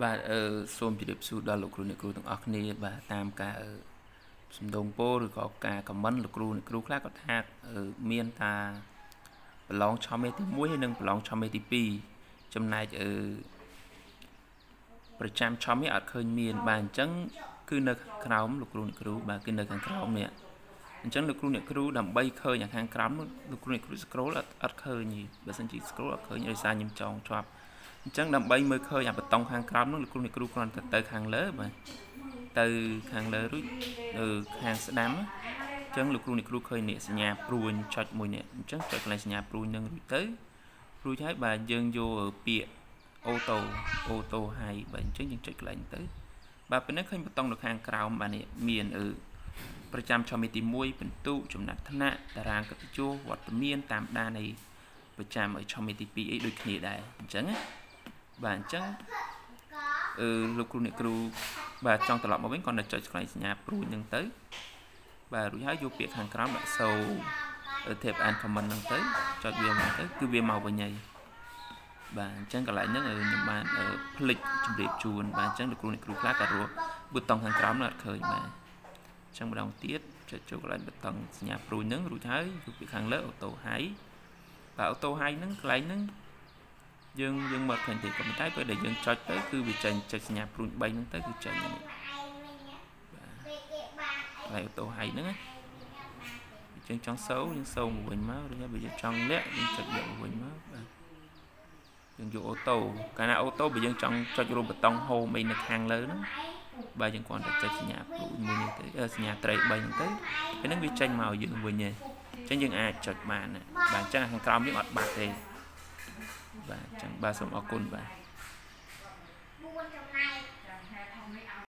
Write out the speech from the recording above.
បាទសូមជម្រាបសួរដល់លោកគ្រូអ្នកគ្រូទាំងអស់គ្នាបាទតាមការសំដងពោឬក៏ការខមមិនលោកគ្រូអ្នកគ្រូខ្លះក៏ថាមានតាប្រឡងឆមេទី1ហើយនិងប្រឡងឆមេទី2ចំណែកប្រចាំឆមេអត់ឃើញមានបាទអញ្ចឹងគឺនៅក្រោមលោកគ្រូអ្នកគ្រូបាទគឺនៅខាងក្រោមនេះអញ្ចឹងលោកគ្រូអ្នកគ្រូដើម្បីឃើញខាងក្រោមលោកគ្រូអ្នកគ្រូ scroll អត់ឃើញទេបើសិនជា scroll អត់ឃើញដោយសារខ្ញុំចងជាប់អញ្ចឹងដើម្បីមើលឃើញអាបតុងខាងក្រោមនោះលោកគ្រូអ្នកគ្រូគ្រាន់តែទៅខាងលើបាទទៅខាងលើរួចខាងស្ដាំអញ្ចឹងលោកគ្រូអ្នកគ្រូឃើញនេះសញ្ញាព្រួញចុចមួយនេះអញ្ចឹងចុចកន្លែងសញ្ញាព្រួញនឹងរួចហើយបាទយើងយកពាក្យអូតូហើយបាទអញ្ចឹងយើងចុចកន្លែងទៅបាទពេលនេះឃើញបតុងនៅខាងក្រោមបាទនេះមានប្រចាំឆមេទី1ពិន្ទុចំណាត់ថ្នាក់តារាងកិត្តិយសវត្តមានតាមដាននៃប្រចាំឲ្យឆមេទី2អីដូចគ្នាដែរអញ្ចឹងណាបាទអញ្ចឹងលោកគ្រូអ្នកគ្រូបាទចង់ត្រឡប់មកវិញគាត់នៅចុចកន្លែងសញ្ញាព្រួយនឹងទៅបាទរួចហើយយកពាក្យខាងក្រោមដាក់សូ tab and comment ហ្នឹងទៅចុចវាមកទៅគឺវាមកវិញហើយបាទអញ្ចឹងកន្លែងហ្នឹងខ្ញុំបានផ្លិចជម្រាបជូនបាទអញ្ចឹងលោកគ្រូអ្នកគ្រូខ្លះក៏រកប៊ូតុងខាងក្រោមនោះអត់ឃើញបាទអញ្ចឹងម្ដងទៀតចុចចូលកន្លែងប៊ូតុងសញ្ញាព្រួយហ្នឹងរួចហើយយកពាក្យខាងលើអូតូហើយបាទអូតូហើយហ្នឹងកន្លែងហ្នឹងយើងមកឃើញទេក៏ប៉ុន្តែពេលដែលយើងចុចទៅគឺវាចេញចុចសញ្ញាព្រួយ3ហ្នឹងទៅគឺចេញនេះបាទអូតូហើយហ្នឹងយើងចង់យើងសូមកវិញមកឬបើយើងចង់លាក់យើងចុចលាក់មកវិញមកបាទយើងយកអូតូកាលណាអូតូបើយើងចង់ចុចរូបបតុង home អីនៅខាងលើហ្នឹងបាទយើងគ្រាន់តែចុចសញ្ញាព្រួយមួយនេះទៅសញ្ញាត្រី3ហ្នឹងទៅពេលហ្នឹងវាចេញមកយើងវិញទេអញ្ចឹងយើងអាចចុចបានបាទអញ្ចឹងខាងក្រោមយើងអត់បាត់ទេបាទអញ្ចឹងបាទសូមអរគុណបាទ